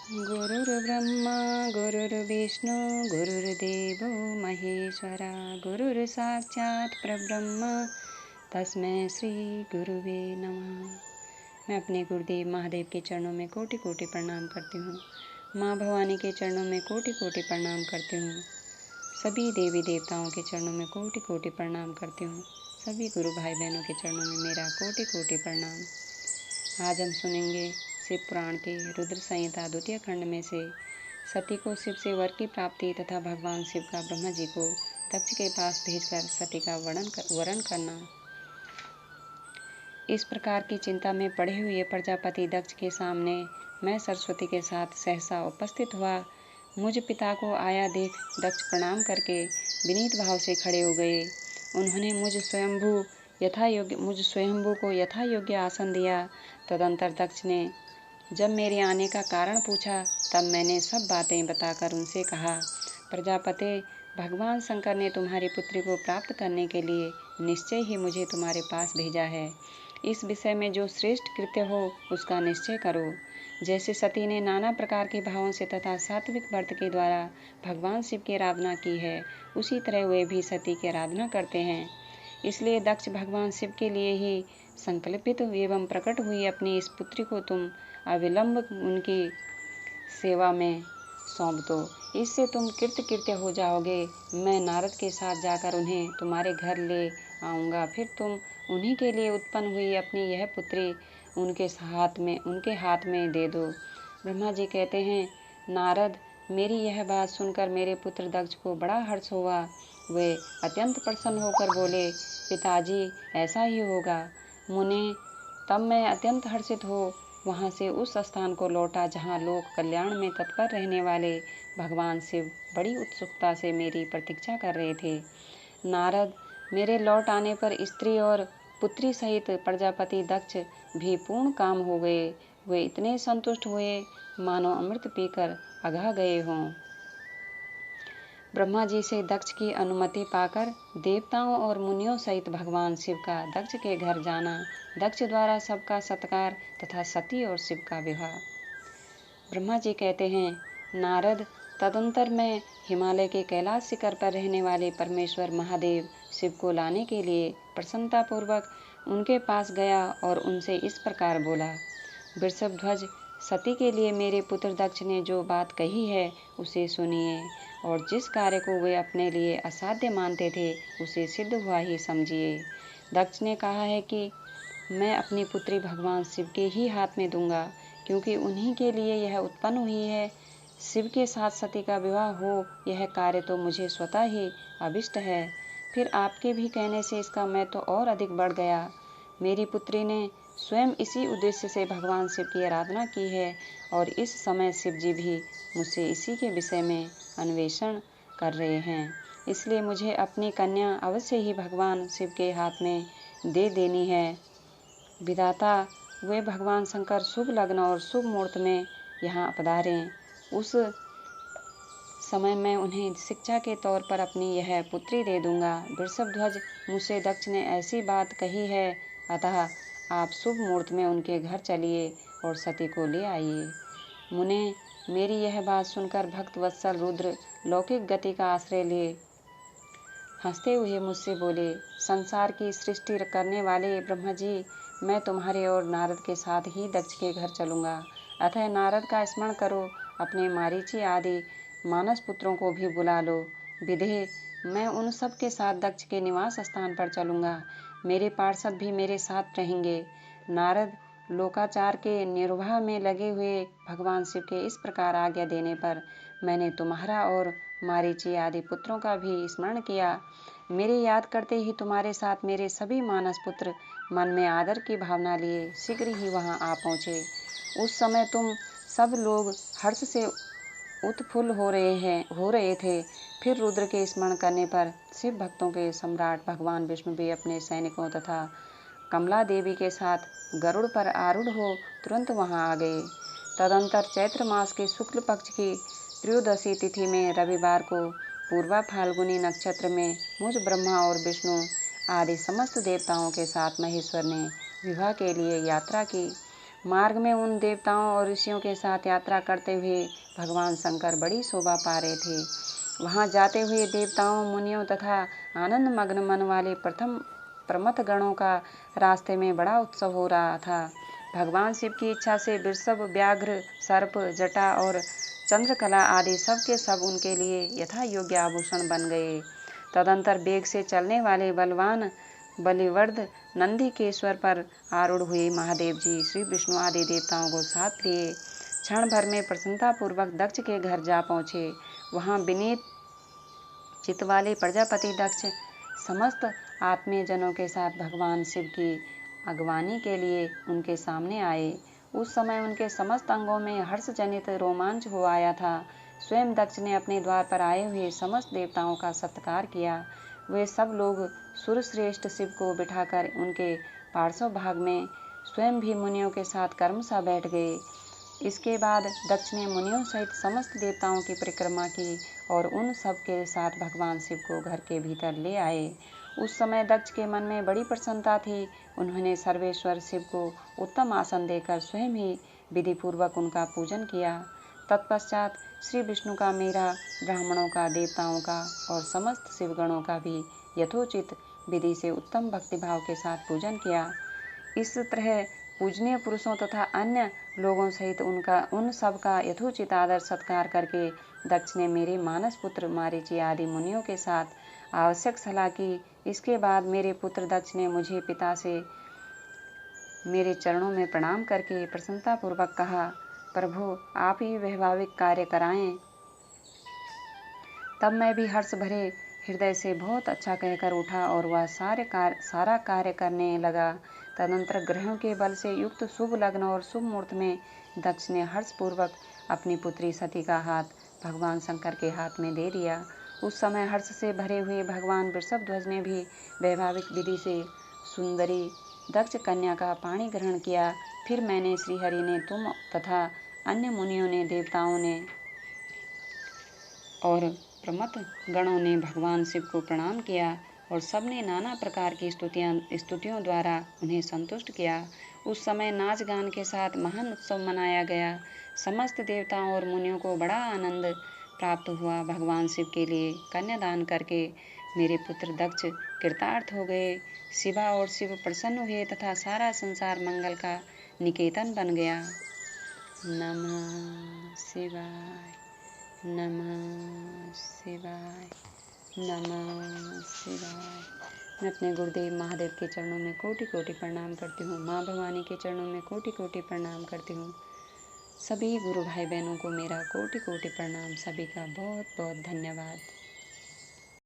गुरुर्ब्रह्मा गुरुर्विष्णु गुरुर्देवो महेश्वरा गुरुर्साक्षात् परब्रह्म तस्मै श्री गुरुवे नमः। मैं अपने गुरुदेव महादेव के चरणों में कोटि कोटि प्रणाम करती हूँ। माँ भवानी के चरणों में कोटि कोटि प्रणाम करती हूँ। सभी देवी देवताओं के चरणों में कोटि कोटि प्रणाम करती हूँ। सभी गुरु भाई बहनों के चरणों में मेरा कोटि कोटि प्रणाम। आज हम सुनेंगे शिव पुराण के रुद्र संहिता द्वितीय खंड में से सती को शिव से वर की प्राप्ति तथा भगवान शिव का ब्रह्मा जी को दक्ष के पास भेजकर सती का वरण करना। इस प्रकार की चिंता में पड़े हुए प्रजापति दक्ष के सामने मैं सरस्वती के साथ सहसा उपस्थित हुआ। मुझ पिता को आया देख दक्ष प्रणाम करके विनीत भाव से खड़े हो गए। उन्होंने मुझ स्वयंभू को यथा योग्य आसन दिया। तदंतर दक्ष ने जब मेरे आने का कारण पूछा तब मैंने सब बातें बताकर उनसे कहा, प्रजापते, भगवान शंकर ने तुम्हारी पुत्री को प्राप्त करने के लिए निश्चय ही मुझे तुम्हारे पास भेजा है। इस विषय में जो श्रेष्ठ कृत्य हो उसका निश्चय करो। जैसे सती ने नाना प्रकार के भावों से तथा सात्विक व्रत के द्वारा भगवान शिव की आराधना की है, उसी तरह वे भी सती की आराधना करते हैं। इसलिए दक्ष भगवान शिव के लिए ही संकल्पित एवं प्रकट हुई अपनी इस पुत्री को तुम अविलंब उनकी सेवा में सौंप दो। इससे तुम कृत्य हो जाओगे। मैं नारद के साथ जाकर उन्हें तुम्हारे घर ले आऊँगा। फिर तुम उन्हीं के लिए उत्पन्न हुई अपनी यह पुत्री उनके हाथ में दे दो। ब्रह्मा जी कहते हैं, नारद, मेरी यह बात सुनकर मेरे पुत्र दक्ष को बड़ा हर्ष हुआ। वे अत्यंत प्रसन्न होकर बोले, पिताजी, ऐसा ही होगा। मुने, तब मैं अत्यंत हर्षित हो वहाँ से उस स्थान को लौटा जहाँ लोक कल्याण में तत्पर रहने वाले भगवान शिव बड़ी उत्सुकता से मेरी प्रतीक्षा कर रहे थे। नारद, मेरे लौट आने पर स्त्री और पुत्री सहित प्रजापति दक्ष भी पूर्ण काम हो गए। वे इतने संतुष्ट हुए मानो अमृत पीकर अघा गए हों। ब्रह्मा जी से दक्ष की अनुमति पाकर देवताओं और मुनियों सहित भगवान शिव का दक्ष के घर जाना, दक्ष द्वारा सबका सत्कार तथा सती और शिव का विवाह। ब्रह्मा जी कहते हैं, नारद, तदंतर मैं हिमालय के कैलाश शिखर पर रहने वाले परमेश्वर महादेव शिव को लाने के लिए प्रसन्नतापूर्वक उनके पास गया और उनसे इस प्रकार बोला, वृषभध्वज, सती के लिए मेरे पुत्र दक्ष ने जो बात कही है उसे सुनिए और जिस कार्य को वे अपने लिए असाध्य मानते थे उसे सिद्ध हुआ ही समझिए। दक्ष ने कहा है कि मैं अपनी पुत्री भगवान शिव के ही हाथ में दूंगा, क्योंकि उन्हीं के लिए यह उत्पन्न हुई है। शिव के साथ सती का विवाह हो, यह कार्य तो मुझे स्वतः ही अभिष्ट है। फिर आपके भी कहने से इसका मैं तो और अधिक बढ़ गया। मेरी पुत्री ने स्वयं इसी उद्देश्य से भगवान शिव की आराधना की है और इस समय शिव जी भी मुझसे इसी के विषय में अन्वेषण कर रहे हैं। इसलिए मुझे अपनी कन्या अवश्य ही भगवान शिव के हाथ में दे देनी है। विधाता, वे भगवान शंकर शुभ लग्न और शुभ मुहूर्त में यहाँ पधारें। उस समय मैं उन्हें शिक्षा के तौर पर अपनी यह पुत्री दे दूंगा। वृषभध्वज, मुझसे दक्ष ने ऐसी बात कही है, अतः आप शुभ मुहूर्त में उनके घर चलिए और सती को ले आइए। मुने, मेरी यह बात सुनकर भक्त वत्सल रुद्र लौकिक गति का आश्रय ले हंसते हुए मुझसे बोले, संसार की सृष्टि करने वाले ब्रह्मा जी, मैं तुम्हारे और नारद के साथ ही दक्ष के घर चलूँगा। अतः नारद का स्मरण करो, अपने मारीची आदि मानस पुत्रों को भी बुला लो। विधे, मैं उन सब के साथ दक्ष के निवास स्थान पर चलूँगा। मेरे पार्षद भी मेरे साथ रहेंगे। नारद, लोकाचार के निर्वाह में लगे हुए भगवान शिव के इस प्रकार आज्ञा देने पर मैंने तुम्हारा और मारीची आदि पुत्रों का भी स्मरण किया। मेरे याद करते ही तुम्हारे साथ मेरे सभी मानस पुत्र मन में आदर की भावना लिए शीघ्र ही वहां आ पहुँचे। उस समय तुम सब लोग हर्ष से उत्फुल्ल हो रहे थे। फिर रुद्र के स्मरण करने पर शिव भक्तों के सम्राट भगवान विष्णु भी अपने सैनिकों तथा कमला देवी के साथ गरुड़ पर आरूढ़ हो तुरंत वहां आ गए। तदंतर चैत्र मास के शुक्ल पक्ष की त्रयोदशी तिथि में रविवार को पूर्वा फाल्गुनी नक्षत्र में मुझ ब्रह्मा और विष्णु आदि समस्त देवताओं के साथ महेश्वर ने विवाह के लिए यात्रा की। मार्ग में उन देवताओं और ऋषियों के साथ यात्रा करते हुए भगवान शंकर बड़ी शोभा पा रहे थे। वहां जाते हुए देवताओं, मुनियों तथा आनंद मग्न मन वाले प्रमथ गणों का रास्ते में बड़ा उत्सव हो रहा था। भगवान शिव की इच्छा से वृषभ, व्याघ्र, सर्प, जटा और चंद्रकला आदि सब के सब उनके लिए यथा योग्य आभूषण बन गए। तदंतर वेग से चलने वाले बलवान बलिवर्द नंदी के स्वर पर आरूढ़ हुए महादेव जी श्री विष्णु आदि देवताओं को साथ लिए क्षण भर में प्रसन्नतापूर्वक दक्ष के घर जा पहुंचे। वहां विनीत चित्त वाले प्रजापति दक्ष समस्त आत्मीयजनों के साथ भगवान शिव की अगवानी के लिए उनके सामने आए। उस समय उनके समस्त अंगों में हर्ष जनित रोमांच हो आया था। स्वयं दक्ष ने अपने द्वार पर आए हुए समस्त देवताओं का सत्कार किया। वे सब लोग सुरश्रेष्ठ शिव को बिठाकर उनके पार्श्व भाग में स्वयं भी मुनियों के साथ कर्मशः बैठ गए। इसके बाद दक्ष ने मुनियों सहित समस्त देवताओं की परिक्रमा की और उन सब के साथ भगवान शिव को घर के भीतर ले आए। उस समय दक्ष के मन में बड़ी प्रसन्नता थी। उन्होंने सर्वेश्वर शिव को उत्तम आसन देकर स्वयं ही विधि पूर्वक उनका पूजन किया। तत्पश्चात श्री विष्णु का, मेरा, ब्राह्मणों का, देवताओं का और समस्त शिवगणों का भी यथोचित विधि से उत्तम भक्तिभाव के साथ पूजन किया। इस तरह पूजनीय पुरुषों तथा अन्य लोगों सहित उन सब का यथोचित आदर सत्कार करके दक्ष ने मेरे मानस पुत्र मारीची आदि मुनियों के साथ आवश्यक सलाह की। इसके बाद मेरे पुत्र दक्ष ने मुझे पिता से मेरे चरणों में प्रणाम करके प्रसन्नतापूर्वक कहा, प्रभु आप ही वैभाविक कार्य कराएं। तब मैं भी हर्ष भरे हृदय से बहुत अच्छा कहकर उठा और वह सारा कार्य करने लगा। तदनंतर ग्रहों के बल से युक्त शुभ लग्न और शुभ मुहूर्त में दक्ष ने हर्षपूर्वक अपनी पुत्री सती का हाथ भगवान शंकर के हाथ में दे दिया। उस समय हर्ष से भरे हुए भगवान वृषभध्वज ने भी वैभाविक विधि से सुंदरी दक्ष कन्या का पाणी ग्रहण किया। फिर मैंने, श्रीहरि ने, तुम तथा अन्य मुनियों ने, देवताओं ने और प्रमथ गणों ने भगवान शिव को प्रणाम किया और सबने नाना प्रकार की स्तुतियों द्वारा उन्हें संतुष्ट किया। उस समय नाच गान के साथ महान उत्सव मनाया गया। समस्त देवताओं और मुनियों को बड़ा आनंद प्राप्त हुआ। भगवान शिव के लिए कन्यादान करके मेरे पुत्र दक्ष कृतार्थ हो गए। शिवा और शिव प्रसन्न हुए तथा सारा संसार मंगल का निकेतन बन गया। नमः शिवाय, नमः शिवाय, नमः शिवाय। मैं अपने गुरुदेव महादेव के चरणों में कोटि कोटि प्रणाम करती हूँ। माँ भवानी के चरणों में कोटि कोटि प्रणाम करती हूँ। सभी गुरु भाई बहनों को मेरा कोटि कोटि प्रणाम। सभी का बहुत बहुत धन्यवाद।